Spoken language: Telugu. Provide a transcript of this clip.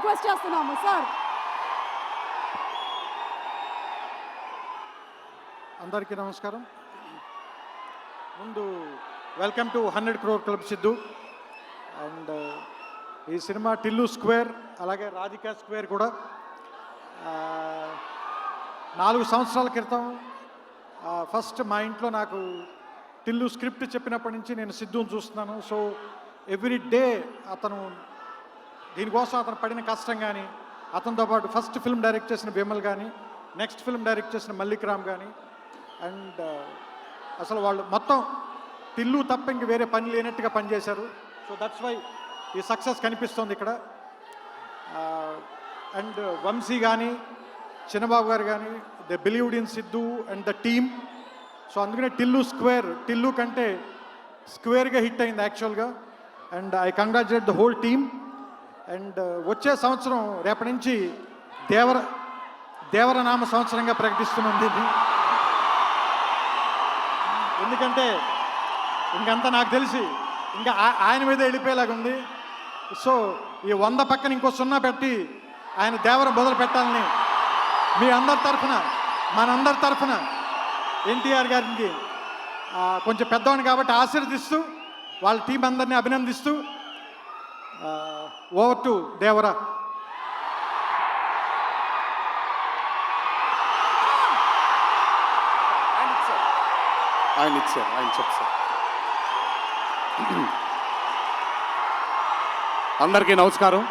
రిక్వెస్ట్ చేస్తున్నాము సార్. అందరికీ నమస్కారం. ముందు welcome to 100 crore club Siddhu. And ఈ సినిమా టిల్లు స్క్వేర్ అలాగే రాధికా స్క్వేర్ కూడా 4 సంవత్సరాల క్రితం ఫస్ట్ మా ఇంట్లో నాకు టిల్లు స్క్రిప్ట్ చెప్పినప్పటి నుంచి నేను సిద్ధుని చూస్తున్నాను. సో ఎవ్రీ డే అతను దీనికోసం అతను పడిన కష్టం కానీ, అతనితో పాటు ఫస్ట్ ఫిల్మ్ డైరెక్ట్ చేసిన విమల్ కానీ, నెక్స్ట్ ఫిల్మ్ డైరెక్ట్ చేసిన మల్లిక్ రామ్ కానీ, అండ్ అసలు వాళ్ళు మొత్తం టిల్లు తప్ప ఇంక వేరే పని లేనట్టుగా పనిచేశారు. సో దట్స్ వై ఈ సక్సెస్ కనిపిస్తుంది ఇక్కడ. అండ్ వంశీ కానీ, చిన్నబాబు గారు కానీ, they believed in Siddhu and the team. So అందుకనే టిల్లు స్క్వేర్, టిల్లు కంటే స్క్వేర్గా హిట్ అయింది యాక్చువల్గా. And I congratulate the whole team. And వచ్చే సంవత్సరం రేపటి నుంచి దేవరనామ సంవత్సరంగా ప్రకటిస్తున్నాం దీన్ని. ఎందుకంటే ఇంకంతా నాకు తెలిసి ఇంకా ఆయన మీద వెళ్ళిపోయేలాగా ఉంది. సో ఈ 100 పక్కన ఇంకో 0 పెట్టి ఆయన దేవర మొదలు పెట్టాలని మీ అందరి తరఫున, మనందరి తరఫున ఎన్టీఆర్ గారికి కొంచెం పెద్దవాడిని కాబట్టి ఆశీర్వదిస్తూ వాళ్ళ టీం అందరినీ అభినందిస్తూ ఓవర్ టు దేవరా. ఆయన చెప్తారు. అందరికీ నమస్కారం.